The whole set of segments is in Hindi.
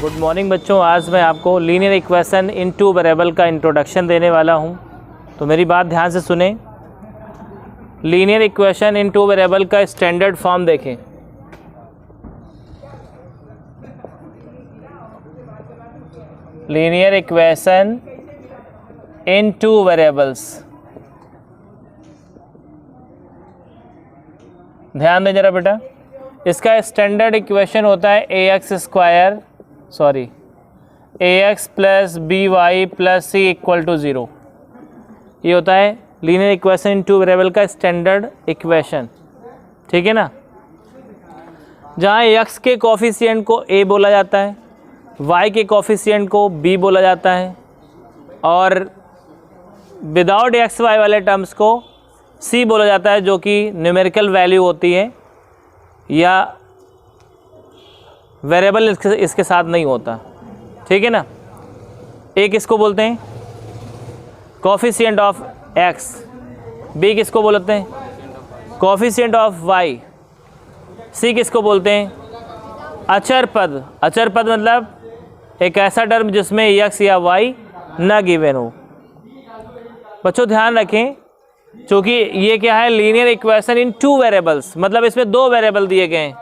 गुड मॉर्निंग बच्चों। आज मैं आपको linear equation in two variable का इंट्रोडक्शन देने वाला हूं, तो मेरी बात ध्यान से सुने। Linear equation in two variable का स्टैंडर्ड फॉर्म देखें। Linear equation in two variables, ध्यान दें जरा बेटा। इसका स्टैंडर्ड इक्वेशन होता है ax plus b y plus c equal to 0। ये होता है linear equation in two variable का स्टैंडर्ड इक्वेशन, ठीक है ना। जहाँ x के कोफिशिएंट को a बोला जाता है, y के कोफिशिएंट को b बोला जाता है और विदाउट एक्स वाई वाले टर्म्स को c बोला जाता है, जो कि न्यूमेरिकल वैल्यू होती है या वेरिएबल इसके साथ नहीं होता, ठीक है ना। एक इसको बोलते हैं कोफिशिएंट ऑफ x, b किसको बोलते हैं कोफिशिएंट ऑफ y, c किसको बोलते हैं अचर पद। अचर पद मतलब एक ऐसा टर्म जिसमें x या y ना गिवन हो। बच्चों ध्यान रखें, क्योंकि ये क्या है linear equation in two variables, मतलब इसमें दो वेरिएबल दिए गए हैं,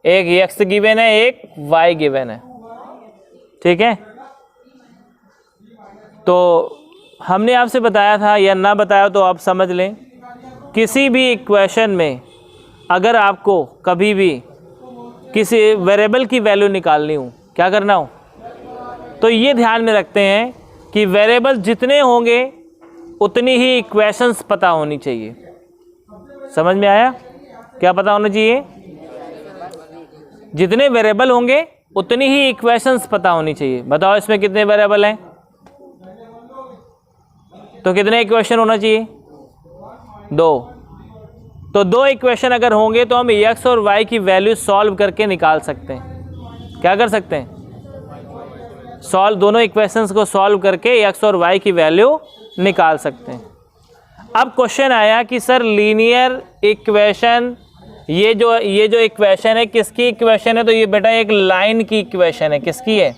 एक x गिवन है, एक y गिवन है, ठीक है। तो हमने आपसे बताया था या ना बताया तो आप समझ लें, किसी भी इक्वेशन में अगर आपको कभी भी किसी वेरिएबल की वैल्यू निकालनी हो, क्या करना हो, तो ये ध्यान में रखते हैं कि वेरिएबल जितने होंगे उतनी ही इक्वेशंस पता होनी चाहिए। समझ में आया? क्या पता होना चाहिए? जितने वेरिएबल होंगे उतनी ही इक्वेशंस पता होनी चाहिए। बताओ इसमें कितने वेरिएबल हैं, तो कितने इक्वेशन होना चाहिए? दो। तो दो इक्वेशन अगर होंगे तो हम x और y की वैल्यू सॉल्व करके निकाल सकते हैं। क्या कर सकते हैं? दोनों इक्वेशंस को सॉल्व करके x और y की वैल्यू निकाल सकते हैं। अब क्वेश्चन आया कि सर लीनियर इक्वेशन, ये जो इक्वेशन है किसकी इक्वेशन है? तो ये बेटा एक लाइन की इक्वेशन है। किसकी है?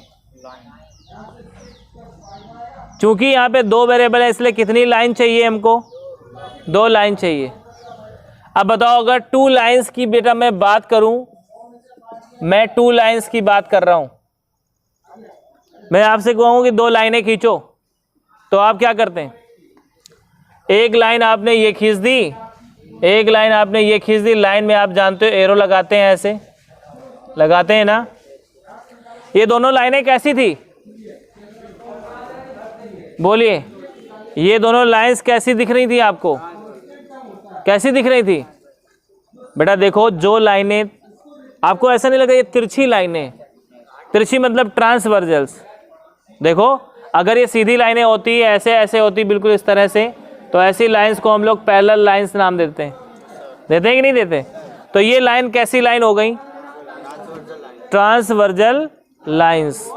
चूंकि यहाँ पे दो वेरिएबल है इसलिए कितनी लाइन चाहिए हमको? दो लाइन चाहिए। अब बताओ अगर टू लाइंस की बेटा मैं बात करूं, मैं टू लाइंस की बात कर रहा हूं, मैं आपसे कहूँ कि दो लाइनें खींचो, तो आप क्या करते हैं? एक लाइन आपने ये खींच दी, एक लाइन आपने ये खींच दी। लाइन में आप जानते हो एरो लगाते हैं, ऐसे लगाते हैं ना। ये दोनों लाइनें कैसी थी? बोलिए, ये दोनों लाइंस कैसी दिख रही थी आपको? कैसी दिख रही थी? बेटा देखो, जो लाइनें आपको ऐसा नहीं लगा ये तिरछी लाइनें, तिरछी मतलब ट्रांसवर्जल्स। देखो अगर ये सीधी लाइनें होती, ऐसे ऐसे होती बिल्कुल इस तरह से, तो ऐसी लाइंस को हम लोग पैरेलल लाइंस नाम देते हैं। देते हैं कि नहीं देते? तो ये लाइन कैसी लाइन हो गई? ट्रांसवर्जल लाइंस,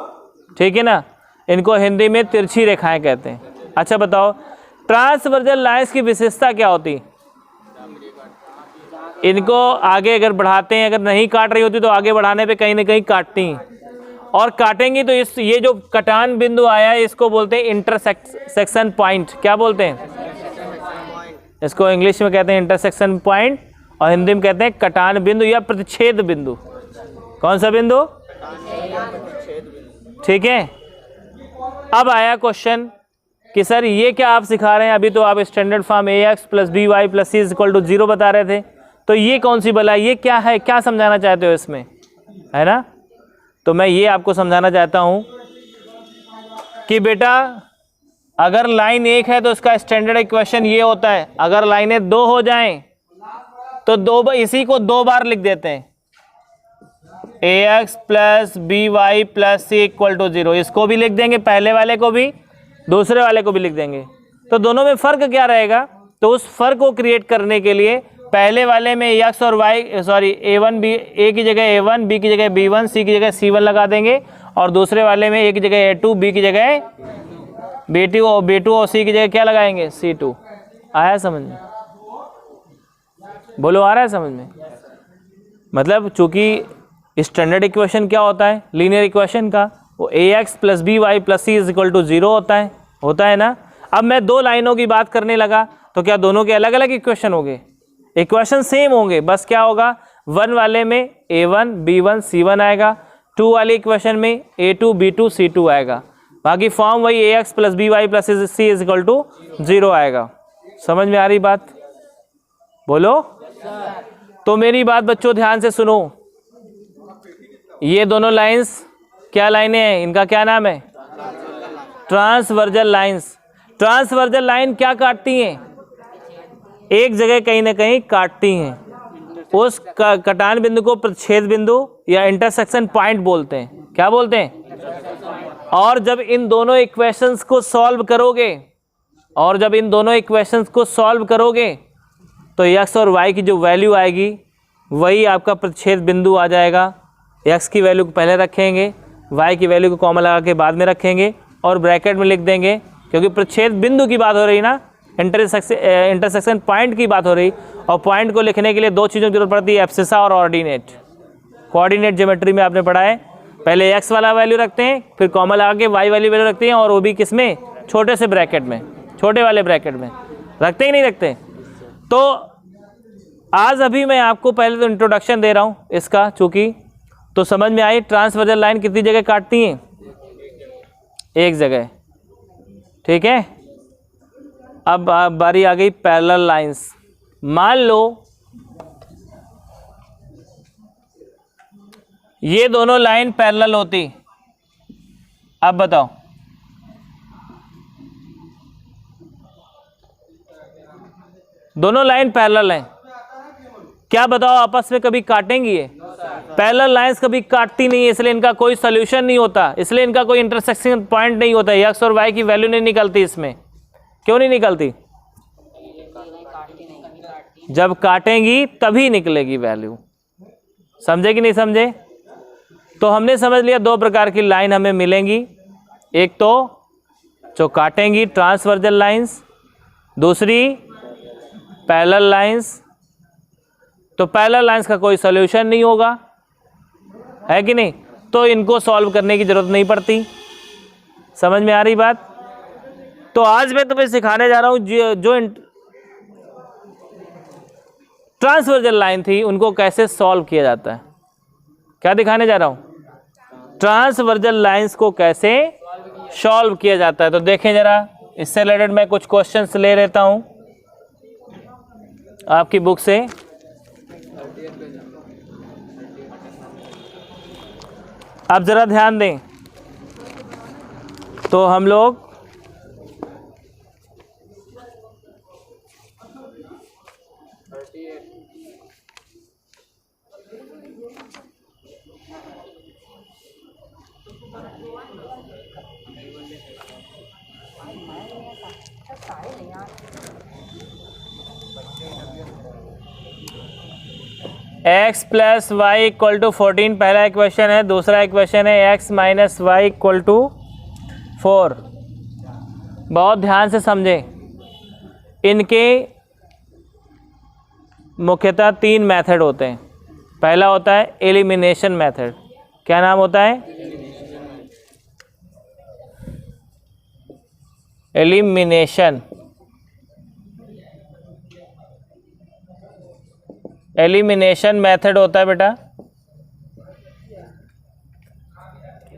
ठीक है ना। इनको हिंदी में तिरछी रेखाएं कहते हैं। अच्छा बताओ, ट्रांसवर्जल लाइंस की विशेषता क्या होती? इनको आगे अगर बढ़ाते हैं, अगर नहीं काट रही होती तो आगे बढ़ाने पे कहीं ना कहीं काटती, और काटेंगी तो ये जो कटान बिंदु आया है इसको बोलते हैं इंटरसेक्शन पॉइंट। क्या बोलते हैं? इसको इंग्लिश में कहते हैं इंटरसेक्शन पॉइंट और हिंदी में कहते हैं कटान बिंदु या प्रतिच्छेद बिंदु। कौन सा बिंदु? ठीक है। अब आया क्वेश्चन कि सर ये क्या आप सिखा रहे हैं? अभी तो आप standard form ax plus b y plus c equal to 0 बता रहे थे, तो ये कौन सी बला, ये क्या है? क्या समझाना चाहते हो इसमें, है ना। तो मैं ये आपको समझाना चाहता हूं कि बेटा अगर लाइन एक है तो इसका स्टैंडर्ड इक्वेशन ये होता है। अगर लाइनें दो हो जाएं तो इसी को दो बार लिख देते हैं, ax plus b y plus c equal to 0। इसको भी लिख देंगे, पहले वाले को भी, दूसरे वाले को भी लिख देंगे। तो दोनों में फ़र्क क्या रहेगा? तो उस फ़र्क को क्रिएट करने के लिए पहले वाले में x और y a1 b, a की जगह a1, b की जगह b1, c की जगह c1 लगा देंगे, और दूसरे वाले में a की जगह a2, b की जगह b2 और c की जगह क्या लगाएंगे? c2। आया समझ में? बोलो, आ रहा है समझ में? मतलब चूंकि स्टैंडर्ड इक्वेशन क्या होता है लीनियर इक्वेशन का, वो ax plus b y plus c is equal to 0 होता है ना। अब मैं दो लाइनों की बात करने लगा तो क्या दोनों के अलग अलग इक्वेशन होंगे? इक्वेशन सेम होंगे, बस क्या होगा, 1 वाले में a1 b1 c1 आएगा, 2 वाले इक्वेशन में a2 b2 c2 आएगा, बाकी फॉर्म वही ax plus b y plus c is equal to 0 आएगा। समझ में आ रही बात? बोलो। तो मेरी बात बच्चों ध्यान से सुनो, ये दोनों लाइंस क्या लाइनें हैं, इनका क्या नाम है? Transversal lines. ट्रांसवर्जल लाइन क्या काटती हैं? एक जगह कहीं ना कहीं काटती हैं। उस कटान बिंदु को प्रतिच्छेद बिंदु या इंटरसेक्शन पॉइंट बोलते हैं। क्या बोलते हैं? और जब इन दोनों इक्वेशंस को सॉल्व करोगे तो x और y की जो वैल्यू आएगी वही आपका प्रतिच्छेद बिंदु आ जाएगा। x की वैल्यू को पहले रखेंगे, y की वैल्यू को कॉमा लगा के बाद में रखेंगे और ब्रैकेट में लिख देंगे, क्योंकि प्रतिच्छेद बिंदु की बात हो रही ना, इंटरसेक्शन पॉइंट की बात हो रही। और पॉइंट को लिखने के लिए दो चीज़ों की जरूरत पड़ती है, एब्सिसा और ऑर्डिनेट। कोऑर्डिनेट ज्योमेट्री में आपने पढ़ा है, पहले x वाला वैल्यू रखते हैं, फिर कॉमा लगा के y वाली वैल्यू रखते हैं, और वो भी किस में? छोटे से ब्रैकेट में, छोटे वाले ब्रैकेट में रखते ही नहीं रखते। तो आज अभी मैं आपको पहले तो इंट्रोडक्शन दे रहा हूँ इसका, चूँकि तो समझ में आई ट्रांसवर्जल लाइन कितनी जगह काटती हैं? एक जगह, ठीक है। अब बारी आ गई पैरेलल लाइंस। मान लो ये दोनों लाइन पैरेलल होती, अब बताओ दोनों लाइन पैरेलल हैं, क्या बताओ आपस में कभी काटेंगी? ये पैरेलल लाइंस कभी काटती नहीं है, इसलिए इनका कोई सोल्यूशन नहीं होता, इसलिए इनका कोई इंटरसेक्शन पॉइंट नहीं होता। x और y की वैल्यू नहीं निकलती इसमें। क्यों नहीं निकलती? जब काटेंगी तभी निकलेगी वैल्यू। समझे कि नहीं समझे? तो हमने समझ लिया दो प्रकार की लाइन हमें मिलेंगी, एक तो जो काटेंगी ट्रांसवर्जल लाइंस, दूसरी पैरेलल लाइंस। तो पैरेलल लाइंस का कोई सॉल्यूशन नहीं होगा, है कि नहीं, तो इनको सॉल्व करने की जरूरत नहीं पड़ती। समझ में आ रही बात? तो आज मैं तुम्हें सिखाने जा रहा हूं जो ट्रांसवर्जल लाइन थी उनको कैसे सॉल्व किया जाता है। क्या दिखाने जा रहा हूं? ट्रांसवर्जल लाइंस को कैसे सॉल्व किया जाता है। तो देखें जरा, इससे रिलेटेड मैं कुछ क्वेश्चंस ले लेता हूं आपकी बुक से। अब जरा ध्यान दें, तो हम लोग x plus y equal to 14 पहला इक्वेशन है, दूसरा इक्वेशन है x minus y equal to 4। बहुत ध्यान से समझें, इनके मुख्यतः तीन मेथड होते हैं। पहला होता है एलिमिनेशन मेथड। क्या नाम होता है? एलिमिनेशन। एलिमिनेशन मेथड होता है बेटा।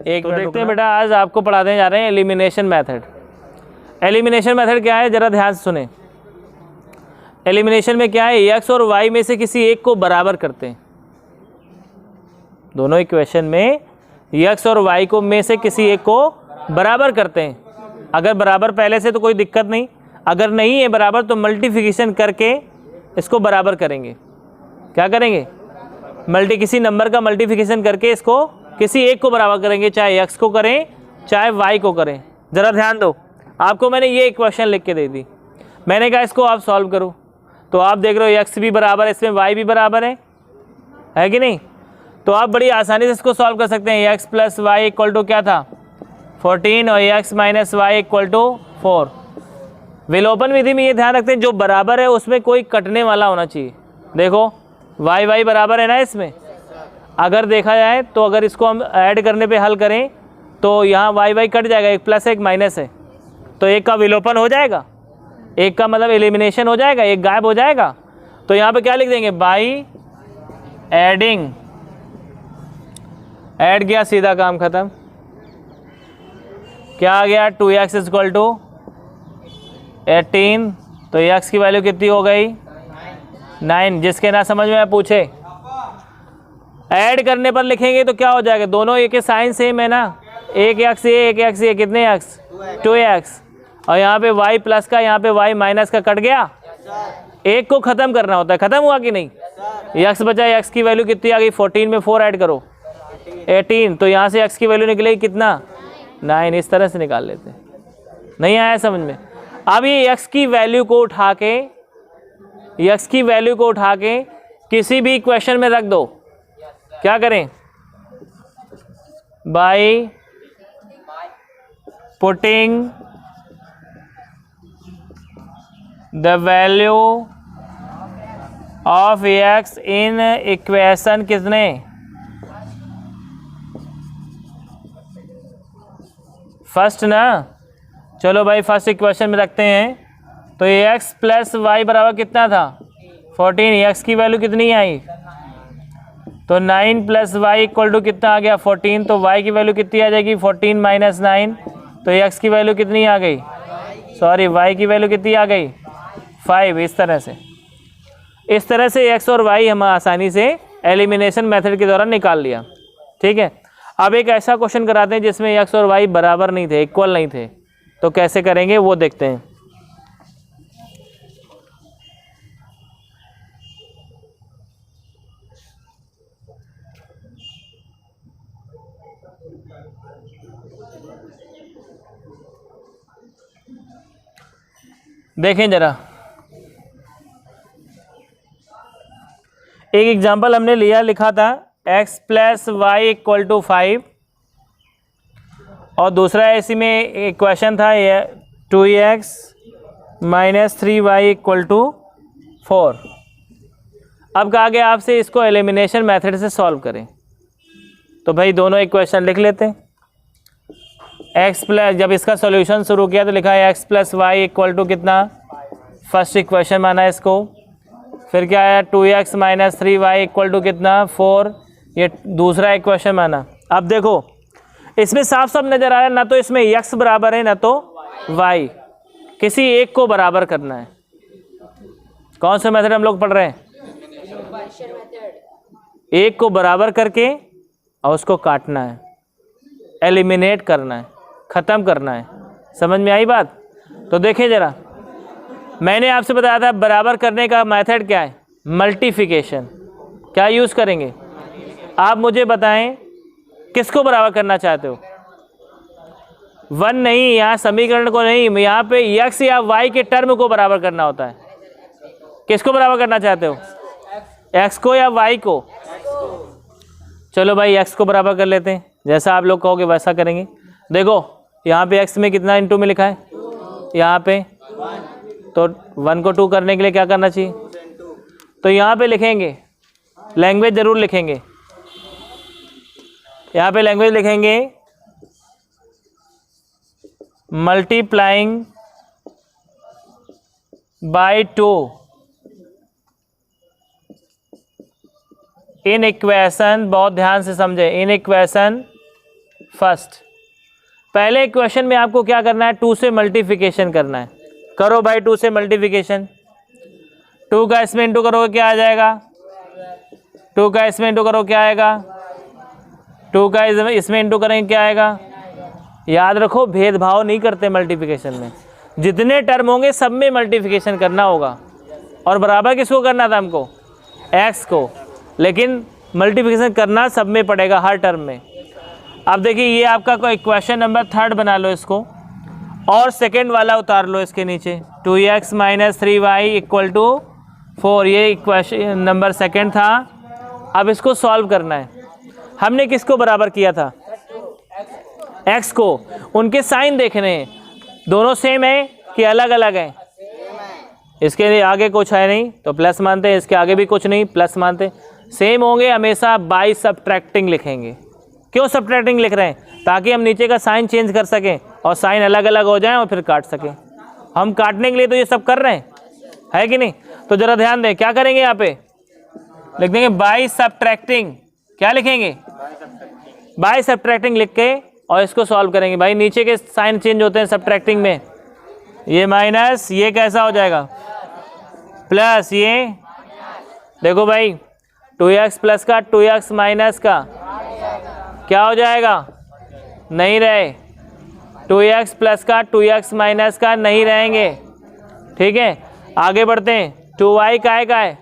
एक तो देखते हैं बेटा, आज आपको पढ़ाने जा रहे हैं एलिमिनेशन मेथड। एलिमिनेशन मेथड क्या है, जरा ध्यान से सुने। एलिमिनेशन में क्या है, x और y में से किसी एक को बराबर करते हैं। दोनों इक्वेशन में x और y को में से किसी एक को बराबर करते हैं। अगर बराबर पहले से तो कोई दिक्कत नहीं, अगर नहीं है बराबर तो मल्टीप्लिकेशन करके इसको बराबर करेंगे। क्या करेंगे? किसी नंबर का मल्टीप्लिकेशन करके इसको किसी एक को बराबर करेंगे, चाहे x को करें चाहे y को करें। ज़रा ध्यान दो, आपको मैंने ये इक्वेशन लिख के दे दी, मैंने कहा इसको आप सॉल्व करो, तो आप देख रहे हो x भी बराबर है, इसमें y भी बराबर है कि नहीं? तो आप बड़ी आसानी से इसको सॉल्व कर सकते हैं। x plus y equal to क्या था? 14 और x minus y equal to 4। विलोपन विधि में ये ध्यान रखते हैं जो बराबर है उसमें कोई कटने वाला होना चाहिए। देखो y बराबर है ना इसमें, अगर देखा जाए तो अगर इसको हम ऐड करने पे हल करें तो यहाँ वाई वाई कट जाएगा, एक प्लस एक माइनस है, तो एक का विलोपन हो जाएगा, एक का मतलब एलिमिनेशन हो जाएगा, एक गायब हो जाएगा। तो यहाँ पे क्या लिख देंगे, बाई एडिंग, ऐड किया सीधा काम खत्म। क्या आ गया 2x इक्वल टू 18, तो x की वैल्यू कितनी हो गई 9। जिसके ना समझ में पूछे, ऐड करने पर लिखेंगे तो क्या हो जाएगा, दोनों एक के साइन सेम है ना, एक x ये एक x ये, कितने x 2x, और यहाँ पे y प्लस का यहाँ पे y माइनस का कट गया, एक को ख़त्म करना होता है, ख़त्म हुआ कि नहीं, x बचा, x की वैल्यू कितनी आ गई 14 में 4 ऐड करो 18, तो यहाँ से x की वैल्यू निकलेगी कितना 9। इस तरह से निकाल लेते हैं, नहीं आया समझ में। अब ये x की वैल्यू को उठा के, x की वैल्यू को उठा के किसी भी इक्वेशन में रख दो, क्या करें, by putting the value of x in equation कितने, फर्स्ट ना, चलो भाई फर्स्ट इक्वेशन में रखते हैं। तो ये x प्लस वाई बराबर कितना था 14, x की वैल्यू कितनी आई, तो 9 प्लस वाई इक्वल टू कितना आ गया 14, तो y की वैल्यू कितनी आ जाएगी 14 माइनस 9, तो x की वैल्यू कितनी आ गई, सॉरी y की वैल्यू कितनी आ गई 5। इस तरह से x और y हम आसानी से एलिमिनेशन मेथड के दौरान निकाल लिया, ठीक है। अब एक ऐसा क्वेश्चन कराते हैं जिसमें x और y बराबर नहीं थे, इक्वल नहीं थे, तो कैसे करेंगे वो देखते हैं। देखें जरा, एक एग्जांपल हमने लिया, लिखा था x plus y equal to 5, और दूसरा इसी में इक्वेशन था ये 2x minus 3y equal to 4। अब कहा गया आपसे इसको एलिमिनेशन मेथड से सॉल्व करें, तो भाई दोनों इक्वेशन लिख लेते हैं। x प्लस, जब इसका सॉल्यूशन शुरू किया तो लिखा है x plus y equal to कितना, फर्स्ट इक्वेशन माना इसको, फिर क्या आया 2x minus 3y equal to कितना 4, ये दूसरा इक्वेशन माना। अब देखो इसमें साफ साफ नजर आ रहा है, ना तो इसमें x बराबर है ना तो y, किसी एक को बराबर करना है। कौन सा मेथड हम लोग पढ़ रहे हैं, एक को बराबर करके और उसको काटना है, एलिमिनेट करना है, ख़त्म करना है। समझ में आई बात। तो देखें ज़रा, मैंने आपसे बताया था बराबर करने का मेथड क्या है, मल्टीप्लिकेशन। क्या यूज़ करेंगे, आप मुझे बताएं किसको बराबर करना चाहते हो। 1 नहीं, यहाँ समीकरण को नहीं, यहाँ पे x या y के टर्म को बराबर करना होता है। किसको बराबर करना चाहते हो, x को या y को। चलो भाई x को बराबर कर लेते हैं, जैसा आप लोग कहोगे वैसा करेंगे। देखो यहाँ पे x में कितना इंटू में लिखा है, यहाँ पे, तो 1 को 2 करने के लिए क्या करना चाहिए, तो यहाँ पे लिखेंगे, लैंग्वेज ज़रूर लिखेंगे, यहाँ पे लैंग्वेज लिखेंगे मल्टीप्लाइंग बाय 2 इन इक्वेशन, बहुत ध्यान से समझे, इन इक्वेशन फर्स्ट। पहले इक्वेशन में आपको क्या करना है, 2 से मल्टीप्लिकेशन करना है। करो भाई 2 से मल्टीप्लिकेशन, 2 का इसमें इंटू करोगे क्या आ जाएगा, 2 का इसमें इंटू करो क्या आएगा, 2 का इसमें इंटू करेंगे क्या आएगा। याद रखो भेदभाव नहीं करते मल्टीप्लिकेशन में, जितने टर्म होंगे सब में मल्टीप्लिकेशन करना होगा। और बराबर किसको करना था हमको, x को, लेकिन मल्टीप्लिकेशन करना सब में पड़ेगा, हर टर्म में। अब देखिए ये आपका कोई इक्वेशन नंबर 3 बना लो इसको, और सेकंड वाला उतार लो इसके नीचे, 2x minus 3y equal to 4, ये इक्वेशन नंबर 2 था। अब इसको सॉल्व करना है। हमने किसको बराबर किया था, x को। उनके साइन देखने हैं, दोनों सेम है कि अलग अलग हैं। इसके आगे कुछ है नहीं तो प्लस मानते हैं, इसके आगे भी कुछ नहीं प्लस मानते। सेम होंगे हमेशा बाय सब्ट्रैक्टिंग लिखेंगे, क्यों सब्ट्रैक्टिंग लिख रहे हैं? ताकि हम नीचे का साइन चेंज कर सकें और साइन अलग अलग हो जाएं और फिर काट सकें। हम काटने के लिए तो ये सब कर रहे हैं, है कि नहीं? तो जरा ध्यान दें, क्या करेंगे यहाँ पे लिख देंगे बाय सब्ट्रैक्टिंग। क्या लिखेंगे? बाय सब्ट्रैक्टिंग लिख के और इसको सॉल्व करेंगे। भाई नीचे के साइन चेंज होते हैं सब्ट्रैक्टिंग में, ये माइनस, ये कैसा हो जाएगा प्लस, ये देखो भाई 2x प्लस का 2x माइनस का क्या हो जाएगा? नहीं रहे। 2x प्लस का 2x माइनस का नहीं रहेंगे। ठीक है, आगे बढ़ते हैं। 2y का है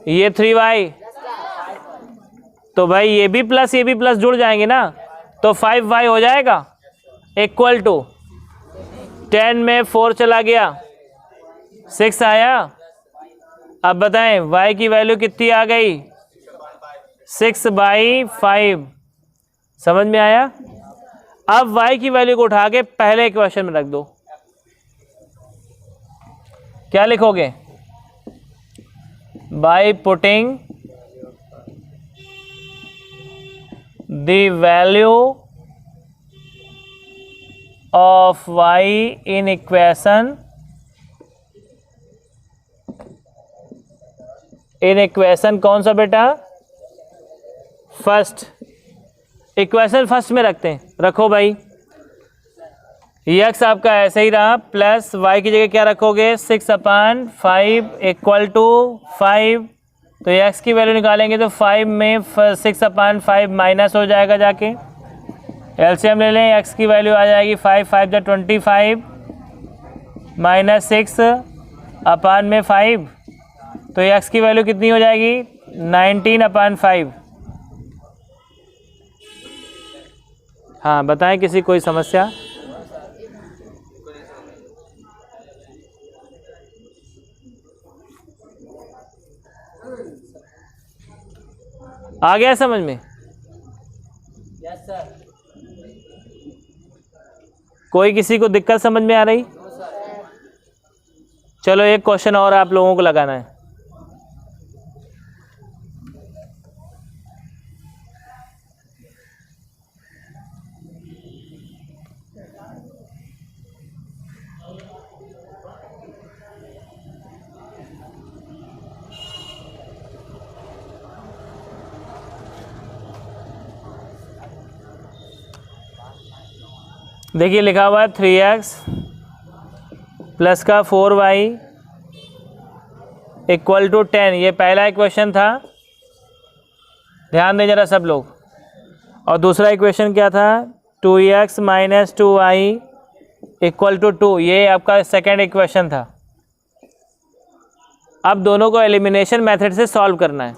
ये 3y, तो भाई ये भी प्लस जुड़ जाएंगे ना, तो 5y हो जाएगा इक्वल टू 10 में 4 चला गया 6 आया। अब बताएं y की वैल्यू कितनी आ गई? 6/5। समझ में आया? अब y की वैल्यू को उठा के पहले इक्वेशन में रख दो। क्या लिखोगे? By putting the value of y in equation कौन सा बेटा? फर्स्ट। इक्वेशन फर्स्ट में रखते हैं। रखो भाई, x आपका ऐसे ही रहा, प्लस y की जगह क्या रखोगे? 6/5 इक्वल टू 5। तो x की वैल्यू निकालेंगे तो 5 में 6/5 माइनस हो जाएगा, जाके एलसीएम ले लें, x की वैल्यू आ जाएगी 5 5 जा 25 माइनस 6/5, तो x की वैल्यू कितनी हो जाएगी? 19/5। हाँ बताएं, किसी कोई समस्या? आ गया समझ में? Yes sir. कोई किसी को दिक्कत समझ में आ रही? चलो एक क्वेश्चन और आप लोगों को लगाना है। देखिए लिखा हुआ है 3x प्लस का 4y इक्वल टू 10। ये पहला इक्वेशन था, ध्यान दें जरा सब लोग। और दूसरा इक्वेशन क्या था? 2x minus 2y equal to 2। ये आपका सेकेंड इक्वेशन था। अब दोनों को एलिमिनेशन मेथड से सॉल्व करना है।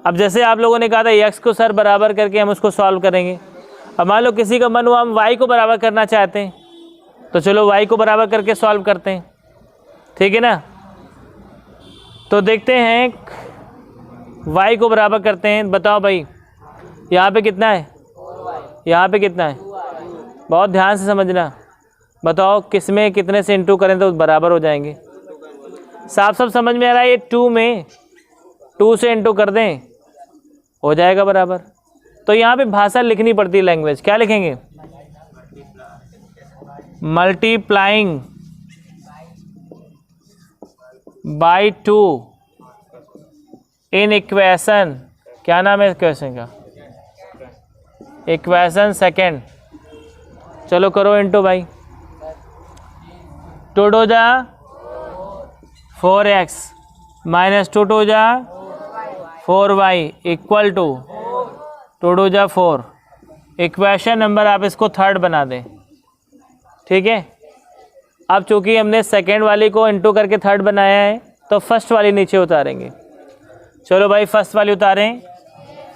अब जैसे आप लोगों ने कहा था x को सर बराबर करके हम उसको सॉल्व करेंगे। अब मान लो किसी का मन हुआ हम y को बराबर करना चाहते हैं, तो चलो y को बराबर करके सॉल्व करते हैं, ठीक है ना? तो देखते हैं y को बराबर करते हैं। बताओ भाई, यहाँ पे कितना है? यहाँ पे कितना है? बहुत ध्यान से समझना। बताओ किस में कितने से इंटू करें तो बराबर हो जाएंगे? साफ साफ समझ में आ रहा है? ये 2 में 2 से इंटू कर दें, हो जाएगा बराबर। तो यहाँ पे भाषा लिखनी पड़ती है, लैंग्वेज। क्या लिखेंगे? मल्टीप्लाइंग बाय 2 इन इक्वेशन, क्या नाम है इक्वेशन का? Equation second. चलो करो इंटू भाई। 2 2 जा 4x माइनस 2 2 जा 4y इक्वल टू 2 2 जा 4। इक्वेशन नंबर आप इसको थर्ड बना दें, ठीक है? अब चूंकि हमने सेकेंड वाली को इंटू करके थर्ड बनाया है, तो फर्स्ट वाली नीचे उतारेंगे। चलो भाई फर्स्ट वाली उतारें।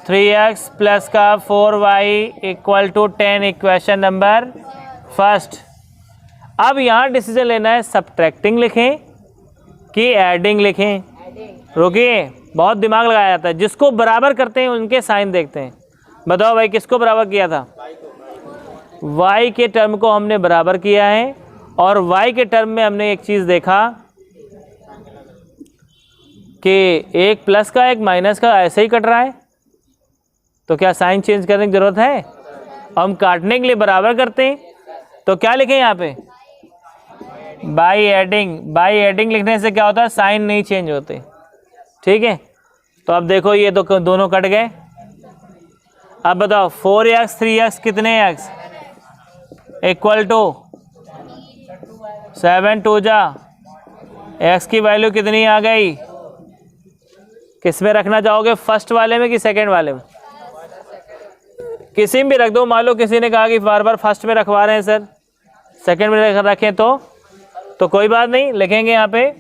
3x प्लस का 4y equal to 10 equation number first. अब यहाँ डिसीजन लेना है, सब्ट्रैक्टिंग लिखें कि एडिंग लिखें। रुकिए, बहुत दिमाग लगाया जाता है। जिसको बराबर करते हैं उनके साइन देखते हैं। बताओ भाई किसको बराबर किया था? y के टर्म को हमने बराबर किया है, और y के टर्म में हमने एक चीज़ देखा कि एक प्लस का एक माइनस का ऐसे ही कट रहा है, तो क्या साइन चेंज करने की ज़रूरत है? हम काटने के लिए बराबर करते हैं, तो क्या लिखें यहाँ पे? By adding. बाई एडिंग लिखने से क्या होता है? साइन नहीं चेंज होते। ठीक है, तो अब देखो ये तो दोनों कट गए। अब बताओ 4x 3x कितने x इक्वल टू 7 2 जा x की वैल्यू कितनी आ गई? किस में रखना चाहोगे, फर्स्ट वाले में कि सेकंड वाले में? किसी में भी रख दो। मान लो किसी ने कहा कि बार बार फर्स्ट में रखवा रहे हैं सर, सेकंड में रखें तो कोई बात नहीं, लिखेंगे यहाँ पे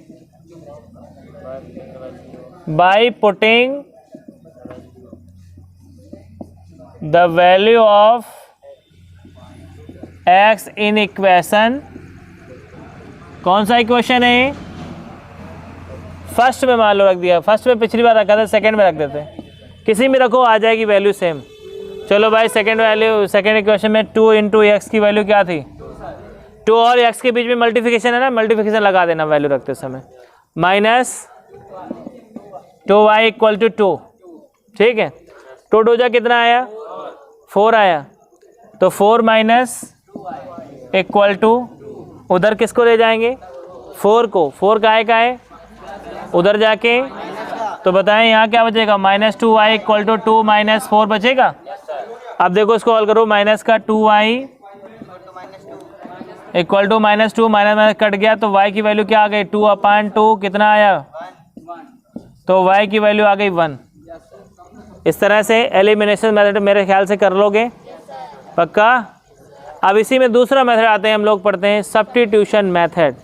by putting the value of x in equation. कौन सा इक्वेशन है? फर्स्ट में मान लो रख दिया, फर्स्ट में पिछली बार रखा था, सेकंड में रख देते, किसी में रखो आ जाएगी वैल्यू सेम। चलो भाई सेकंड वैल्यू, सेकंड इक्वेशन में 2 × x की वैल्यू क्या थी? 2 और x के बीच में मल्टीप्लिकेशन है ना, मल्टीप्लिकेशन लगा देना वैल्यू रखते समय, -2y = 2। ठीक है, 2 2 जा कितना आया? 4 आया, तो 4 - उधर किसको ले जाएंगे? 4 को। 4 का है उधर जाके, तो बताएं यहाँ क्या बचेगा? -2y = 2 - 4 बचेगा। अब देखो इसको हल करो, माइनस का 2y = -2, माइनस कट गया तो y की वैल्यू क्या आ गई? 2/2 कितना आया? तो y की वैल्यू आ गई 1। इस तरह से एलिमिनेशन मेथड मेरे ख्याल से कर लोगे, पक्का? अब इसी में दूसरा मेथड आते हैं, हम लोग पढ़ते हैं सब्स्टिट्यूशन मेथड।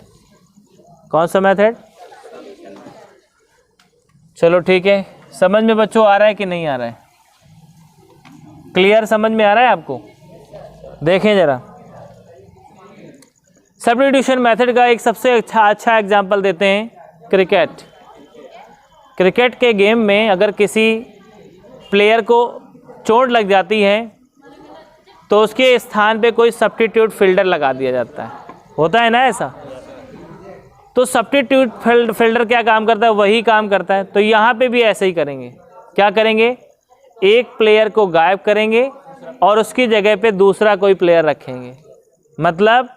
कौन सा मेथड? चलो ठीक है, समझ में बच्चों आ रहा है कि नहीं आ रहा है? क्लियर समझ में आ रहा है आपको? देखें जरा, सब्स्टिट्यूशन मेथड का एक सबसे अच्छा एग्जांपल देते हैं, क्रिकेट। क्रिकेट के गेम में अगर किसी प्लेयर को चोट लग जाती है तो उसके स्थान पे कोई सब्स्टिट्यूट फील्डर लगा दिया जाता है, होता है ना ऐसा? तो सब्स्टिट्यूट फील्डर क्या काम करता है? वही काम करता है। तो यहाँ पे भी ऐसे ही करेंगे। क्या करेंगे? एक प्लेयर को गायब करेंगे और उसकी जगह पे दूसरा कोई प्लेयर रखेंगे। मतलब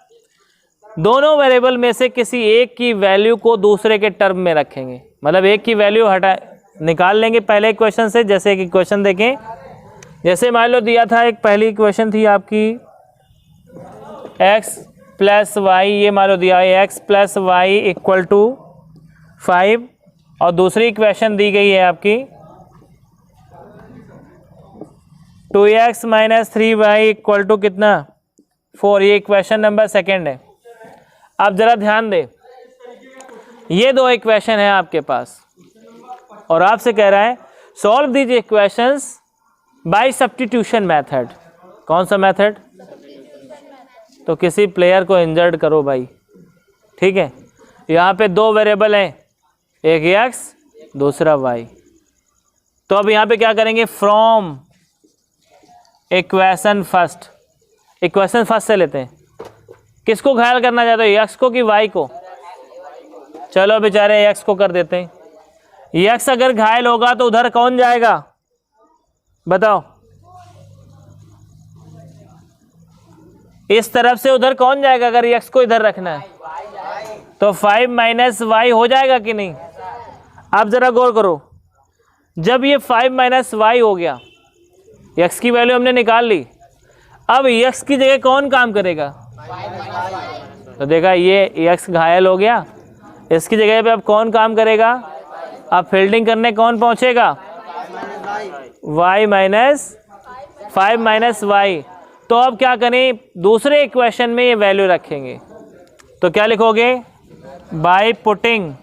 दोनों वेरिएबल में से किसी एक की वैल्यू को दूसरे के टर्म में रखेंगे। मतलब एक की वैल्यू निकाल लेंगे पहले इक्वेशन से। जैसे एक इक्वेशन देखें, जैसे मान लो दिया था, एक पहली इक्वेशन थी आपकी x + y, ये मान लो दिया है x + y = 5, और दूसरी इक्वेशन दी गई है आपकी 2x - 3y = कितना? 4। ये इक्वेशन नंबर सेकंड है। अब जरा ध्यान दे, ये दो इक्वेशन है आपके पास और आपसे कह रहा है solve these equations bye substitution method. कौन सा मेथड? तो किसी प्लेयर को इंजर्ड करो भाई, ठीक है? यहाँ पे दो वेरिएबल हैं, एक x दूसरा y। तो अब यहाँ पे क्या करेंगे? From equation first. Equation first से लेते हैं। किसको घायल करना चाहते हो, x को कि y को? चलो बेचारे x को कर देते हैं। x अगर घायल होगा तो उधर कौन जाएगा बताओ? इस तरफ से उधर कौन जाएगा अगर x को इधर रखना है? तो 5 - y हो जाएगा कि नहीं? आप जरा गौर करो, जब ये 5 - y हो गया, x की वैल्यू हमने निकाल ली, अब x की जगह कौन काम करेगा? तो देखा ये x घायल हो गया, इसकी जगह पे अब कौन काम करेगा? अब फील्डिंग करने कौन पहुंचेगा? y - 5 - y। तो अब क्या करें? दूसरे इक्वेशन में ये वैल्यू रखेंगे। तो क्या लिखोगे? By putting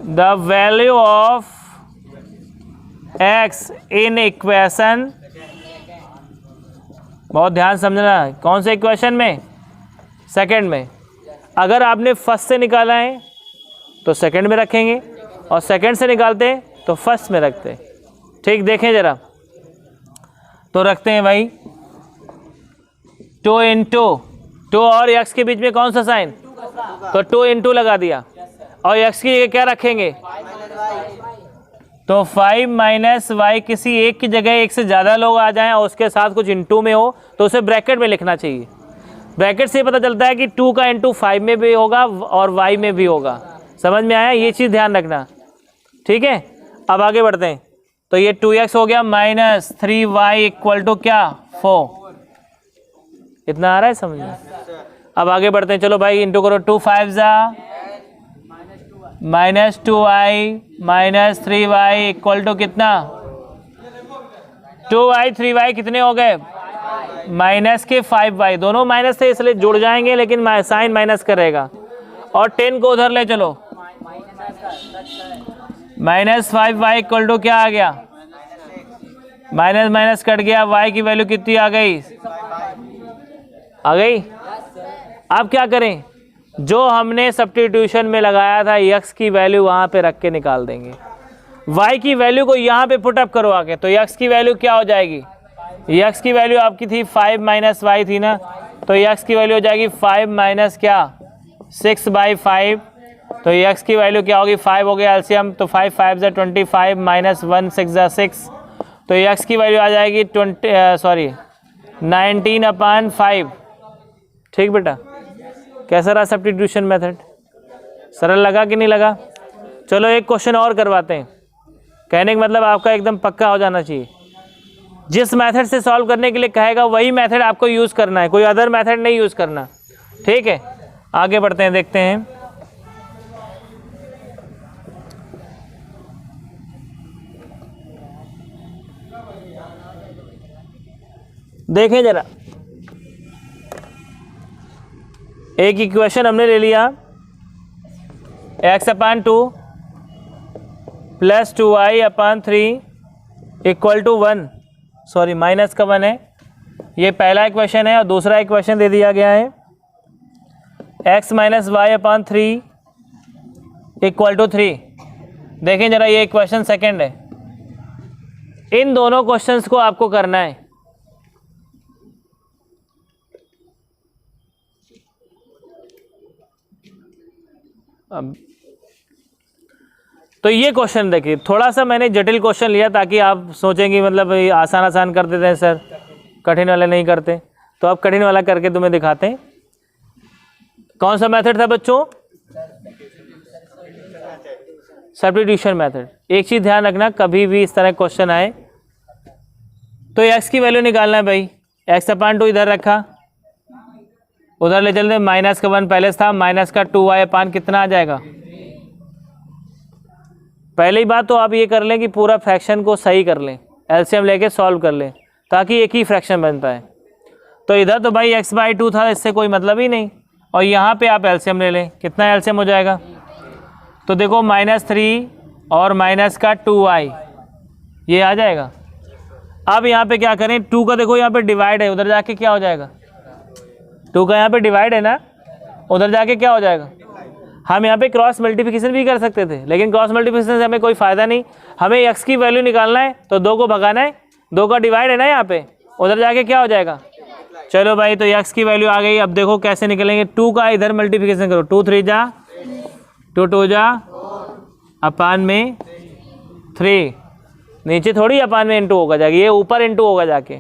the value of x in equation. बहुत ध्यान समझना, कौन से इक्वेशन में? सेकंड में। अगर आपने फर्स्ट से निकाला है तो सेकंड में रखेंगे, और सेकंड से निकालते हैं तो फर्स्ट में रखते हैं। ठीक, देखें जरा, तो रखते हैं भाई 2 × 2 और x के बीच में कौन सा साइन? तो 2 × लगा दिया, और x की जगह क्या रखेंगे? तो 5 माइनस वाई किसी एक की जगह एक से ज़्यादा लोग आ जाएं और उसके साथ कुछ इंटू में हो तो उसे ब्रैकेट में लिखना चाहिए। ब्रैकेट से पता चलता है कि 2 का इंटू 5 में भी होगा और वाई में भी होगा। समझ में आया? ये चीज़ ध्यान रखना, ठीक है। अब आगे बढ़ते हैं। तो ये 2x हो गया माइनस 3y इक्वल टू क्या 4। इतना आ रहा है समझ में? अब आगे बढ़ते हैं, चलो भाई इंटू करो। 2 5 जा minus 2y minus 3y equal to कितना 2y 3y कितने हो गए माइनस के 5y। दोनों माइनस थे इसलिए जुड़ जाएंगे, लेकिन साइन माइनस करेगा। और 10 को उधर ले चलो, माइनस 5y इक्वल टू क्या आ गया, माइनस माइनस कट गया, y की वैल्यू कितनी आ गई, आ गई। अब क्या करें, जो हमने सब्स्टिट्यूशन में लगाया था x की वैल्यू वहाँ पे रख के निकाल देंगे। y की वैल्यू को यहाँ पे पुटअप करो आके, तो x की वैल्यू क्या हो जाएगी, x की वैल्यू आपकी थी 5 माइनस वाई थी ना, तो x की वैल्यू हो जाएगी 5 माइनस क्या 6/5। तो x की वैल्यू क्या होगी, 5 हो गया एलसीएम, तो 5 5 ज़ा 25 माइनस 1 6 ज़ा 6, तो x की वैल्यू आ जाएगी 19/5। ठीक बेटा, कैसा रहा सब्स्टिट्यूशन मेथड, सरल लगा कि नहीं लगा? चलो एक क्वेश्चन और करवाते हैं। कहने का मतलब आपका एकदम पक्का हो जाना चाहिए। जिस मेथड से सॉल्व करने के लिए कहेगा वही मेथड आपको यूज़ करना है, कोई अदर मेथड नहीं यूज़ करना, ठीक है। आगे बढ़ते हैं, देखते हैं। देखें जरा, एक इक्वेशन हमने ले लिया x/2 plus 2y/3 equal to 1, sorry minus का 1 है, ये पहला इक्वेशन है। और दूसरा इक्वेशन दे दिया गया है x minus y/3 equal to 3। देखें जरा, ये इक्वेशन सेकंड है। इन दोनों क्वेश्चंस को आपको करना है। अब तो ये क्वेश्चन देखिए, थोड़ा सा मैंने जटिल क्वेश्चन लिया ताकि आप सोचेंगे मतलब आसान आसान कर देते हैं सर, कठिन वाले नहीं करते, तो अब कठिन वाला करके तुम्हें दिखाते हैं। कौन सा मेथड था बच्चों, सब्स्टिट्यूशन मेथड। एक चीज़ ध्यान रखना, कभी भी इस तरह क्वेश्चन आए तो x की वैल्यू निकालना है भाई। x/2 इधर रखा, उधर ले चलते, माइनस का 1 पहले था, माइनस का 2y/ कितना आ जाएगा। पहली बात तो आप ये कर लें कि पूरा फ्रैक्शन को सही कर लें, एलसीएम लेके सॉल्व कर लें ताकि एक ही फ्रैक्शन बन पाए। तो इधर तो भाई x/2 था, इससे कोई मतलब ही नहीं, और यहाँ पे आप एलसीएम ले लें, कितना एलसीएम हो जाएगा। तो देखो -3 और माइनस का 2y ये आ जाएगा। अब यहाँ पे क्या करें, 2 का देखो यहाँ पे डिवाइड है, उधर जाके क्या हो जाएगा, 2 का यहाँ पे डिवाइड है ना, उधर जाके क्या हो जाएगा। हम यहाँ पे क्रॉस मल्टीप्लिकेशन भी कर सकते थे, लेकिन क्रॉस मल्टीप्लिकेशन से हमें कोई फ़ायदा नहीं, हमें x की वैल्यू निकालना है, तो 2 को भगाना है, 2 का डिवाइड है ना यहाँ पे, उधर जाके क्या हो जाएगा। चलो भाई, तो x की वैल्यू आ गई। अब देखो कैसे निकलेंगे, 2 का इधर मल्टीप्लिकेशन करो, 2 3 जा 2 2 जा अपान में 3, नीचे थोड़ी अपान में इंटू होगा जाके, ये ऊपर इंटू होगा जाके,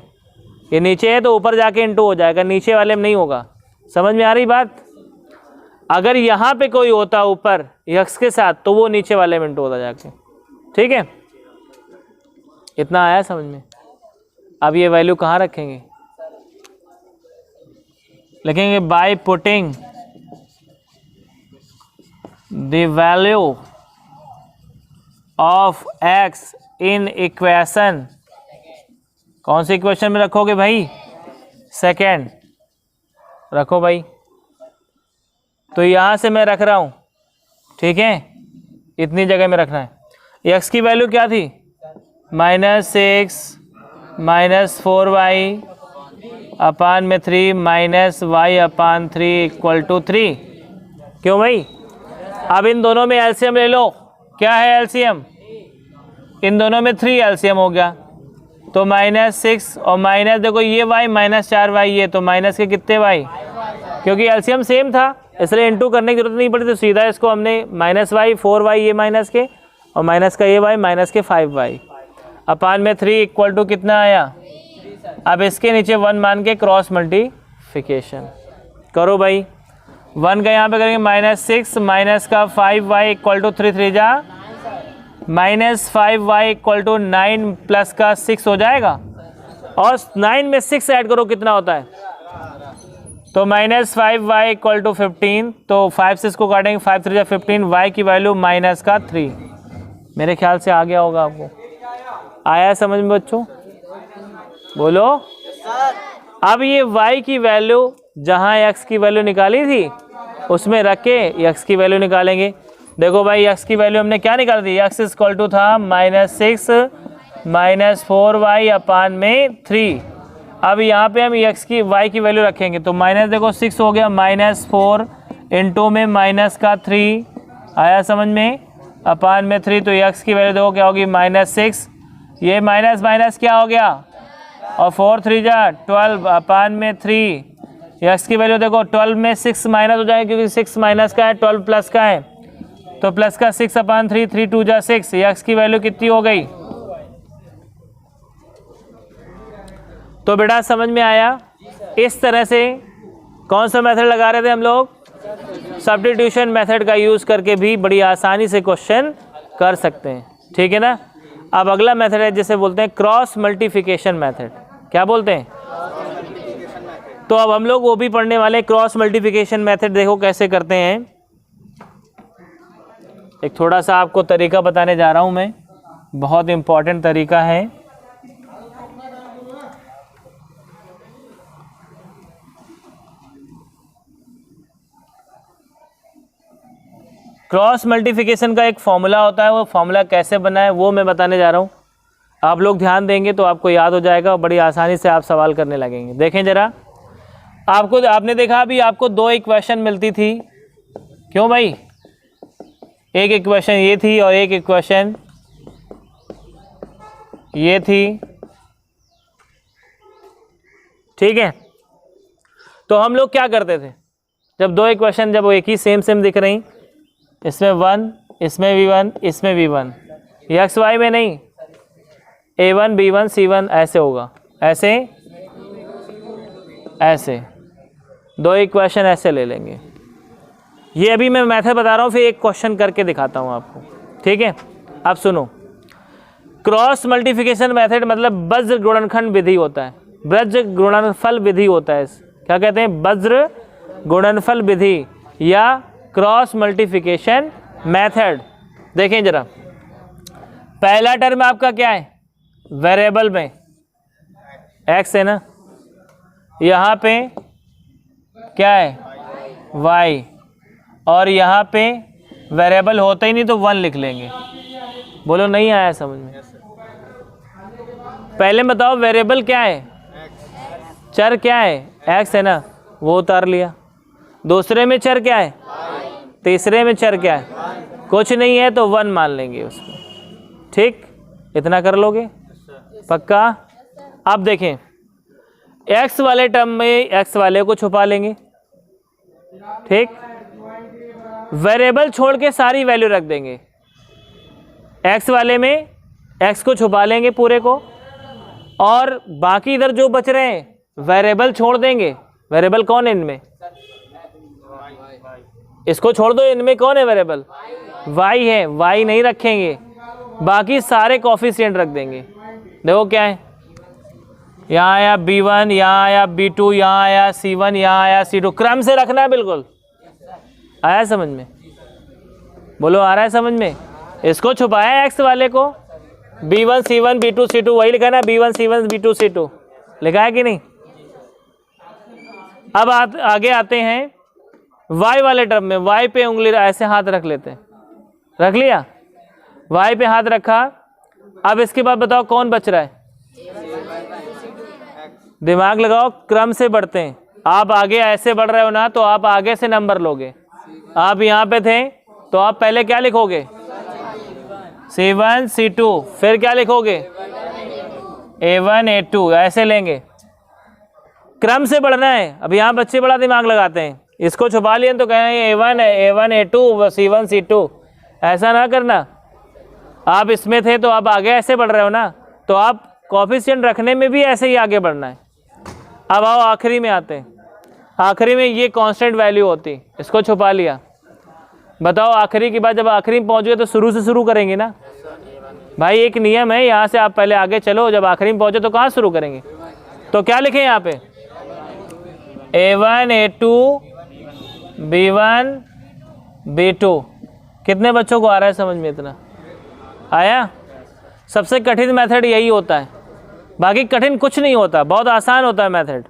ये नीचे है तो ऊपर जाके इंटू हो जाएगा, नीचे वाले में नहीं होगा। समझ में आ रही बात। अगर यहाँ पे कोई होता ऊपर x के साथ तो वो नीचे वाले में इंटू होता जाके, ठीक है। इतना आया समझ में। अब ये वैल्यू कहाँ रखेंगे, लिखेंगे by putting the value of x in equation. कौन सी इक्वेशन में रखोगे भाई, सेकेंड रखो भाई। तो यहाँ से मैं रख रहा हूँ, ठीक है, इतनी जगह में रखना है। x की वैल्यू क्या थी, -6 -4y अपान में 3 -y/3 इक्वल टू 3। क्यों भाई। अब इन दोनों में एलसीएम ले लो, क्या है एलसीएम, इन दोनों में 3 एलसीएम हो गया, तो -6 और माइनस देखो ये y -4y, ये तो माइनस के कितने y, क्योंकि एलसीएम सेम था इसलिए इंटू करने की जरूरत नहीं पड़ी, तो सीधा इसको हमने -y 4y ये माइनस के और माइनस का ये वाई माइनस के 5y अपान में 3 इक्वल टू कितना आया। अब इसके नीचे 1 मान के क्रॉस मल्टीप्लिकेशन करो भाई। 1 का यहाँ पे करेंगे -6 माइनस का 5y इक्वल टू 3 3 जा -5y इक्वल टू 9 प्लस का 6 हो जाएगा। और 9 में 6 ऐड करो कितना होता है, तो -5y इक्वल टू 15। तो 5 से इसको काटेंगे, 5 3 जा 15, y की वैल्यू माइनस का 3। मेरे ख्याल से आ गया होगा आपको। आया समझ में बच्चों? बोलो। अब ये y की वैल्यू जहाँ x की वैल्यू निकाली थी उसमें रख के x की वैल्यू निकालेंगे। देखो भाई x की वैल्यू हमने क्या निकाल दी, x इक्वल टू था -6 -4y अपान में 3। अब यहाँ पे हम x की y की वैल्यू रखेंगे तो माइनस देखो 6 हो गया -4 इंटू में माइनस का 3 आया समझ में अपान में 3। तो x की वैल्यू देखो क्या होगी -6, ये माइनस माइनस क्या हो गया और 4 3 जा 12 अपान में 3। x की वैल्यू देखो 12 में 6 माइनस हो जाएगा क्योंकि 6 माइनस का है 12 प्लस का है, तो प्लस का 6 अपान 3 3 2 जा 6। x की वैल्यू कितनी हो गई। तो बेटा समझ में आया। इस तरह से कौन सा मेथड लगा रहे थे हम लोग, सब्स्टिट्यूशन मेथड का यूज़ करके भी बड़ी आसानी से क्वेश्चन कर सकते हैं, ठीक है ना। अब अगला मेथड है जिसे बोलते हैं क्रॉस मल्टीप्लिकेशन मेथड। क्या बोलते हैं, तो अब हम लोग वो भी पढ़ने वाले हैं। क्रॉस मल्टीप्लिकेशन मेथड देखो कैसे करते हैं। एक थोड़ा सा आपको तरीका बताने जा रहा हूँ मैं, बहुत इम्पॉर्टेंट तरीका है। क्रॉस मल्टीप्लिकेशन का एक फॉर्मूला होता है, वो फॉर्मूला कैसे बना है वो मैं बताने जा रहा हूँ। आप लोग ध्यान देंगे तो आपको याद हो जाएगा और बड़ी आसानी से आप सवाल करने लगेंगे। देखें ज़रा, आपने देखा अभी आपको 2 इक्वेशन मिलती थी, क्यों भाई, एक इक्वेशन ये थी और एक इक्वेशन ये थी, ठीक है। तो हम लोग क्या करते थे, जब 2 इक्वेशन जब वो एक ही सेम दिख रही, इसमें 1 इसमें भी 1 इसमें भी 1, एक्स वाई में नहीं, A1 B1 C1 ऐसे होगा, ऐसे ऐसे 2 इक्वेशन ऐसे ले लेंगे। ये अभी मैं मेथड बता रहा हूँ, फिर एक क्वेश्चन करके दिखाता हूँ आपको, ठीक है। अब सुनो, क्रॉस मल्टीप्लिकेशन मेथड मतलब वज्र गुणनखंड विधि होता है, वज्र गुणनफल विधि होता है। क्या कहते हैं, वज्र गुणनफल विधि या क्रॉस मल्टीप्लिकेशन मेथड। देखें जरा, पहला टर्म आपका क्या है, वेरिएबल में x है ना, यहाँ पे क्या है y, और यहाँ पे वेरिएबल होता ही नहीं तो 1 लिख लेंगे। बोलो नहीं आया समझ में। पहले बताओ वेरिएबल क्या है, चर क्या है, x है ना, वो उतार लिया। दूसरे में चर क्या है, तीसरे में चर क्या है, कुछ नहीं है तो 1 मान लेंगे उसको, ठीक। इतना कर लोगे पक्का। अब देखें, x वाले टर्म में x वाले को छुपा लेंगे, ठीक। वेरिएबल छोड़ के सारी वैल्यू रख देंगे, x वाले में x को छुपा लेंगे पूरे को, और बाकी इधर जो बच रहे हैं वेरिएबल छोड़ देंगे। वेरिएबल कौन है इनमें, इसको छोड़ दो, इनमें कौन है वेरिएबल, y है, y नहीं रखेंगे, बाकी सारे कोफिशिएंट रख देंगे। देखो क्या है, यहाँ आया B1, यहाँ आया B2, यहाँ आया C1, यहाँ आया C2, क्रम से रखना है बिल्कुल। आया समझ में, बोलो आ रहा है समझ में। इसको छुपाया x वाले को, B1 C1 B2 C2 वही लिखा ना, B1 C1 B2 C2 लिखा है कि नहीं। अब आगे आते हैं y वाले टर्म में, y पे उंगली ऐसे हाथ रख लेते हैं, रख लिया, y पे हाथ रखा। अब इसके बाद बताओ कौन बच रहा है, दिमाग लगाओ, क्रम से बढ़ते हैं। आप आगे ऐसे बढ़ रहे हो ना तो आप आगे से नंबर लोगे। आप यहाँ पे थे तो आप पहले क्या लिखोगे, C1 C2, फिर क्या लिखोगे A1 A2, ऐसे लेंगे, क्रम से बढ़ना है। अब यहाँ बच्चे बड़ा दिमाग लगाते हैं, इसको छुपा लिए तो कहें A1 A2 C1 C2, ऐसा ना करना। आप इसमें थे तो आप आगे ऐसे बढ़ रहे हो ना, तो आप कोफिशिएंट रखने में भी ऐसे ही आगे बढ़ना है। अब आओ आखिरी में आते हैं। आखिरी में ये कांस्टेंट वैल्यू होती, इसको छुपा लिया। बताओ आखिरी के बाद जब आखिरी में पहुँचोगे तो शुरू से शुरू करेंगे ना भाई, एक नियम है, यहाँ से आप पहले आगे चलो, जब आखिरी में पहुँचो तो कहाँ शुरू करेंगे। तो क्या लिखें यहाँ पे, A1 A2 B1 B2। कितने बच्चों को आ रहा है समझ में, इतना आया। सबसे कठिन मेथड यही होता है, बाकी कठिन कुछ नहीं होता, बहुत आसान होता है मेथड।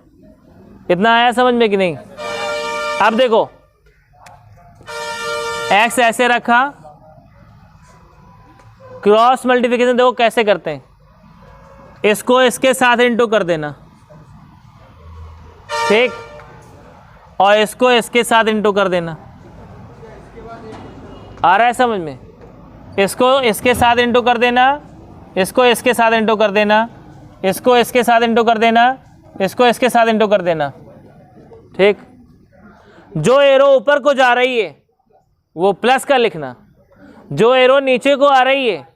इतना आया समझ में कि नहीं। अब देखो x ऐसे रखा, क्रॉस मल्टीप्लिकेशन देखो कैसे करते हैं, इसको इसके साथ इंटू कर देना, ठीक, और इसको इसके साथ इंटू कर देना। आ रहा है समझ में, इसको इसके साथ इंटू कर देना, इसको इसके साथ इंटू कर देना, इसको इसके साथ इंटू कर देना, इसको इसके साथ इंटू कर देना, ठीक। जो एरो ऊपर को जा रही है वो प्लस का लिखना, जो एरो नीचे को आ रही है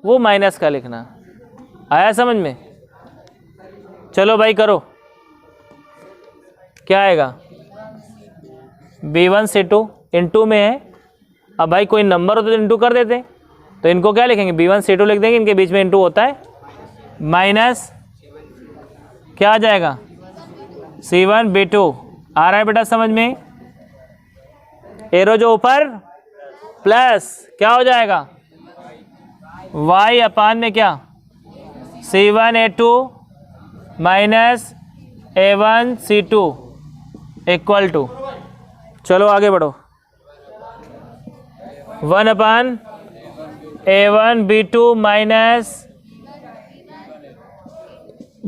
वो माइनस का लिखना। आया समझ में। चलो भाई करो, क्या आएगा, B1 C2 इंटू में है। अब भाई कोई नंबर हो तो इंटू कर देते, तो इनको क्या लिखेंगे, B1 C2 लिख देंगे, इनके बीच में इंटू होता है, माइनस क्या आ जाएगा, C1 B2। आ रहा है बेटा समझ में, एरो जो ऊपर प्लस क्या हो जाएगा, y अपान में क्या, C1 A2 minus A1 C2 equal to, चलो आगे बढ़ो, 1 अपान A1 B2 minus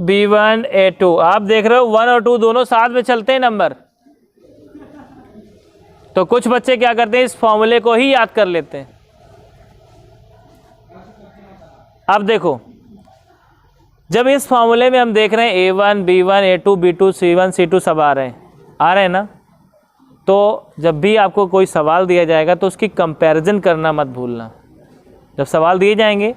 B1 A2। आप देख रहे हो 1 और 2 दोनों साथ में चलते हैं नंबर, तो कुछ बच्चे क्या करते हैं, इस फॉर्मूले को ही याद कर लेते हैं। अब देखो जब इस फॉर्मूले में हम देख रहे हैं A1 B1 A2 B2 C1 C2 सब आ रहे हैं ना, तो जब भी आपको कोई सवाल दिया जाएगा तो उसकी कंपैरिजन करना मत भूलना। जब सवाल दिए जाएंगे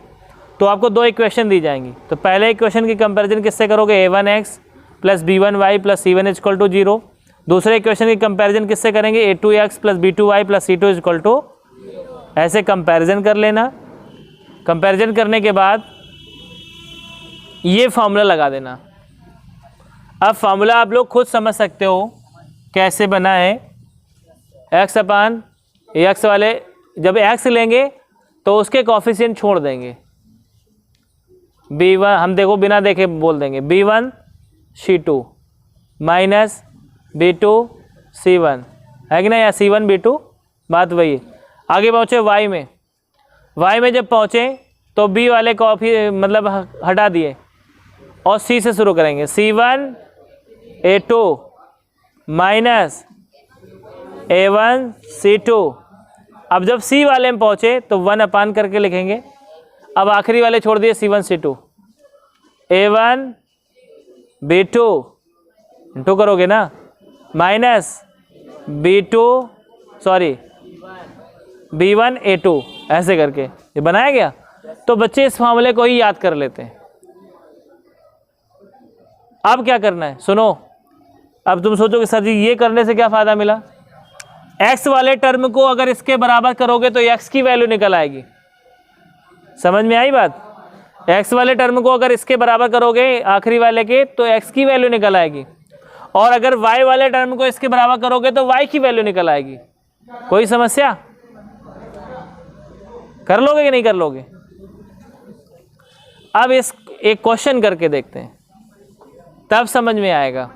तो आपको 2 इक्वेशन दी जाएंगी, तो पहले इक्वेशन की कंपैरिजन किससे करोगे, A1x plus B1y plus C1 equal to 0। दूसरे इक्वेशन की कंपैरिजन किससे करेंगे, A2x plus B2y plus C2 equal to, ऐसे कंपैरिजन कर लेना। कंपैरिजन करने के बाद ये फॉर्मूला लगा देना। अब फॉर्मूला आप लोग खुद समझ सकते हो कैसे बना है, x अपान x वाले, जब x लेंगे तो उसके कोफिशिएंट छोड़ देंगे, B1 हम देखो बिना देखे बोल देंगे, B1 C2 minus B2 C1 है कि ना, या C1 B2, बात वही है। आगे पहुँचे y में, y में जब पहुँचे तो B वाले कॉफी मतलब हटा दिए और C से शुरू करेंगे, C1 A2 minus A1 C2। अब जब C वाले में पहुँचे तो 1 अपान करके लिखेंगे। अब आखिरी वाले छोड़ दिए, C1 C2, A1 B2 into करोगे ना, माइनस B1 A2, ऐसे करके ये बनाया गया। तो बच्चे इस फॉर्मूले को ही याद कर लेते हैं। अब क्या करना है सुनो, अब तुम सोचोगे सर जी ये करने से क्या फ़ायदा मिला, x वाले टर्म को अगर इसके बराबर करोगे तो x की वैल्यू निकल आएगी। समझ में आई बात, x वाले टर्म को अगर इसके बराबर करोगे आखिरी वाले के तो x की वैल्यू निकल आएगी, और अगर y वाले टर्म को इसके बराबर करोगे तो y की वैल्यू निकल आएगी। कोई समस्या, कर लोगे कि नहीं कर लोगे। अब इस एक क्वेश्चन करके देखते हैं, तब समझ में आएगा।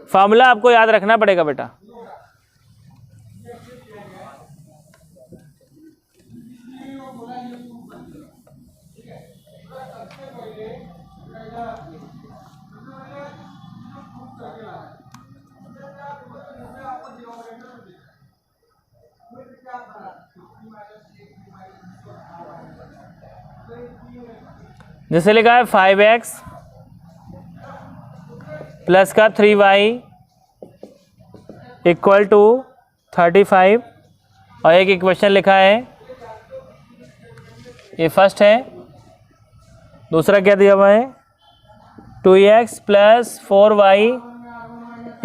फॉर्मूला आपको याद रखना पड़ेगा बेटा। जैसे लिखा है 5x प्लस का 3y इक्वल टू 35, और एक इक्वेशन लिखा है ये फर्स्ट है, दूसरा क्या दिया हुआ है 2x plus 4y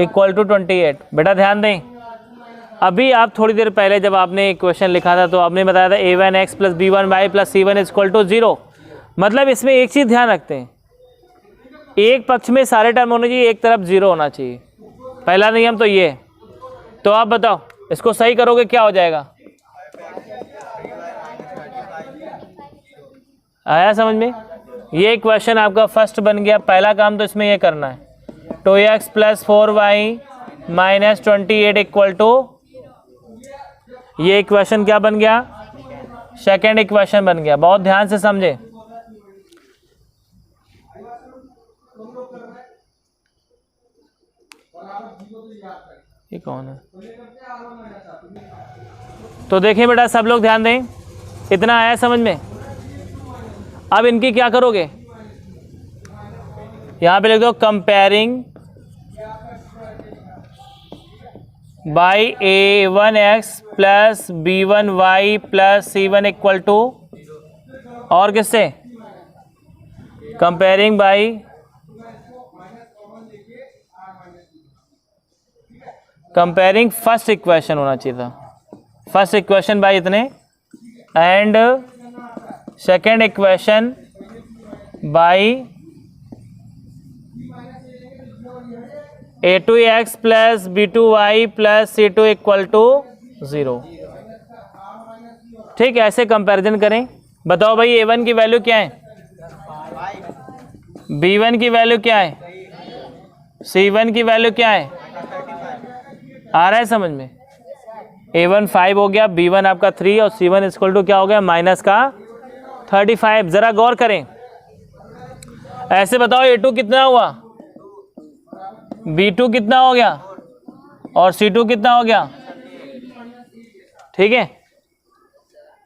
equal to 28। बेटा ध्यान दें, अभी आप थोड़ी देर पहले जब आपने क्वेश्चन लिखा था तो आपने बताया था a1x plus b1y plus c1 equal to 0। मतलब इसमें एक चीज़ ध्यान रखते हैं, एक पक्ष में सारे टर्म होने चाहिए, एक तरफ 0 होना चाहिए। पहला नियम तो ये। तो आप बताओ इसको सही करोगे क्या हो जाएगा? आया समझ में? ये क्वेश्चन आपका फर्स्ट बन गया। पहला काम तो इसमें ये करना है 2x plus 4y minus 28 equal to, ये इक्वेशन क्या बन गया? सेकेंड इक्वेशन बन गया। बहुत ध्यान से समझे। ये कौन है? तो देखिए बेटा सब लोग ध्यान दें, इतना आया समझ में? अब इनकी क्या करोगे? यहां पे लिख दो comparing by a1x plus b1y plus c1 equal to, और किससे? Comparing by comparing first equation होना चाहिए था, फर्स्ट इक्वेशन बाई इतने, and second equation by a2x plus b2y plus c2 equal to 0। ठीक है, ऐसे कंपैरिजन करें। बताओ भाई a1 की वैल्यू क्या है, b1 की वैल्यू क्या है, c1 की वैल्यू क्या है? आ रहा है समझ में? a1 5 हो गया, b1 आपका 3 और c1 इक्वल टू क्या हो गया? माइनस का 35। जरा गौर करें, ऐसे बताओ a2 कितना हुआ, b2 कितना हो गया और c2 कितना हो गया? ठीक है,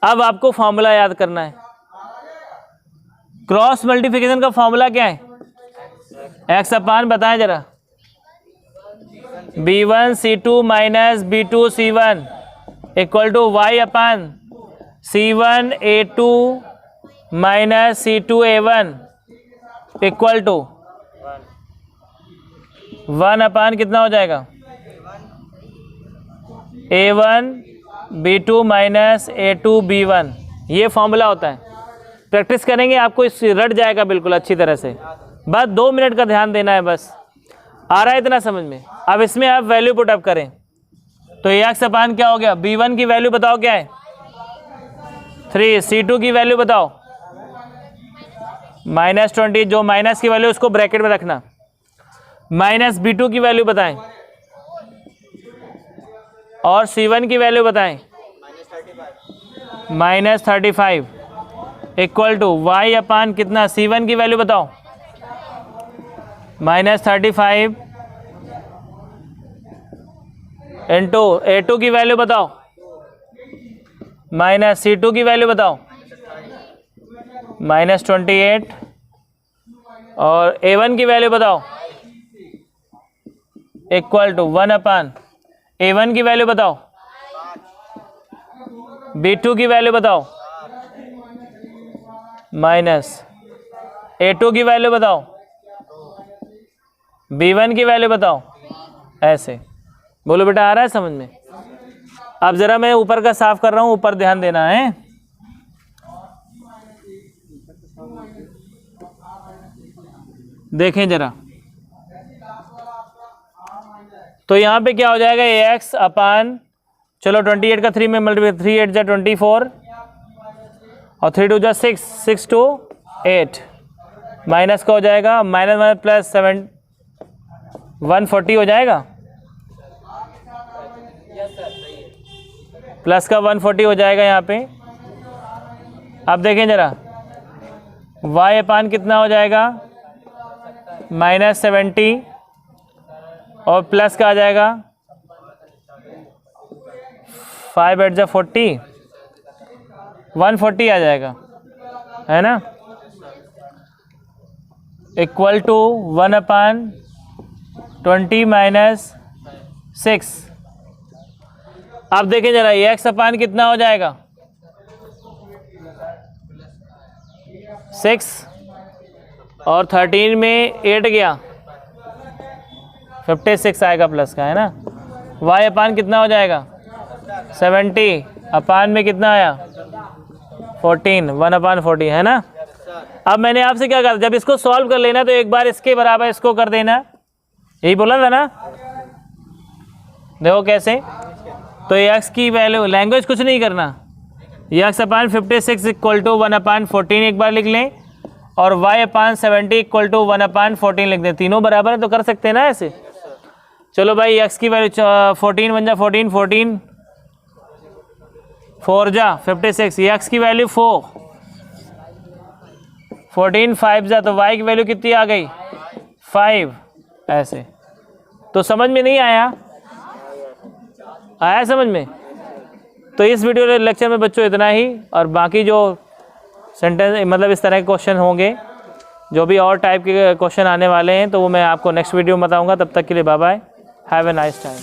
अब आपको फॉर्मूला याद करना है। क्रॉस मल्टीप्लिकेशन का फॉर्मूला क्या है? x अपान बताएं जरा, b1 c2 minus b2 c1 equal to y upon c1 a2 minus c2 a1 equal to 1 upon कितना हो जाएगा? a1 b2 minus a2 b1। ये फॉर्मूला होता है। प्रैक्टिस करेंगे आपको इस रट जाएगा बिल्कुल अच्छी तरह से। बस 2 मिनट का ध्यान देना है बस। आ रहा है इतना समझ में? अब इसमें आप वैल्यू पुट अप करें तो x अपान क्या हो गया? b1 की वैल्यू बताओ क्या है? 3। c2 की वैल्यू बताओ माइनस 20, जो माइनस की वैल्यू उसको ब्रैकेट में रखना। माइनस b2 की वैल्यू बताएं और c1 की वैल्यू बताएं माइनस 35 इक्वल टू y अपान कितना? c1 की वैल्यू बताओ माइनस 35 इंटू a2 की वैल्यू बताओ माइनस c2 की वैल्यू बताओ माइनस 28 और a1 की वैल्यू बताओ इक्वल टू 1 अपान a1 की वैल्यू बताओ, b2 की वैल्यू बताओ माइनस a2 की वैल्यू बताओ, b1 की वैल्यू बताओ। ऐसे बोलो बेटा, आ रहा है समझ में? अब जरा मैं ऊपर का साफ कर रहा हूं, ऊपर ध्यान देना है। देखें जरा, तो यहाँ पे क्या हो जाएगा? ax अपान, चलो 28 का 3 में मल्टीप्लाई, 3 8 जा 24 और 3 2 जा 6, 6 2 8 माइनस का हो जाएगा माइनस माइनस प्लस 7 140 हो जाएगा, प्लस का 140 हो जाएगा यहाँ पे। अब देखें जरा, y अपान कितना हो जाएगा? माइनस 70 और प्लस का आ जाएगा 5 8 जा 40, 140 आ जाएगा, है ना? Equal to 1 upon 20 minus 6। अब देखें जरा, x अपान कितना हो जाएगा? 6 और 13 में 8 गया, 56 आएगा प्लस का, है ना। y अपान कितना हो जाएगा 70, अपान में कितना आया 14, 1/14, है ना। अब मैंने आपसे क्या कहा, जब इसको सॉल्व कर लेना तो एक बार इसके बराबर इसको कर देना, यही बोला था ना। देखो कैसे, तो x की वैल्यू, लैंग्वेज कुछ नहीं करना, x अपान 56 इक्वल टू 1/14 एक बार लिख लें, और y अपान 70 इक्वल टू 1/14 लिख दें। तीनों बराबर है तो कर सकते हैं ना ऐसे। चलो भाई, x की वैल्यू 14 बन जा 14, 14 4 जा 56, x की वैल्यू 4, 14 5 जा, तो y की वैल्यू कितनी आ गई 5, ऐसे। तो समझ में नहीं आया, आया समझ में। तो इस वीडियो लेक्चर में बच्चों इतना ही, और बाकी जो सेंटेंस मतलब इस तरह के क्वेश्चन होंगे, जो भी और टाइप के क्वेश्चन आने वाले हैं, तो वो मैं आपको नेक्स्ट वीडियो में बताऊंगा। तब तक के लिए bye bye, have a nice time.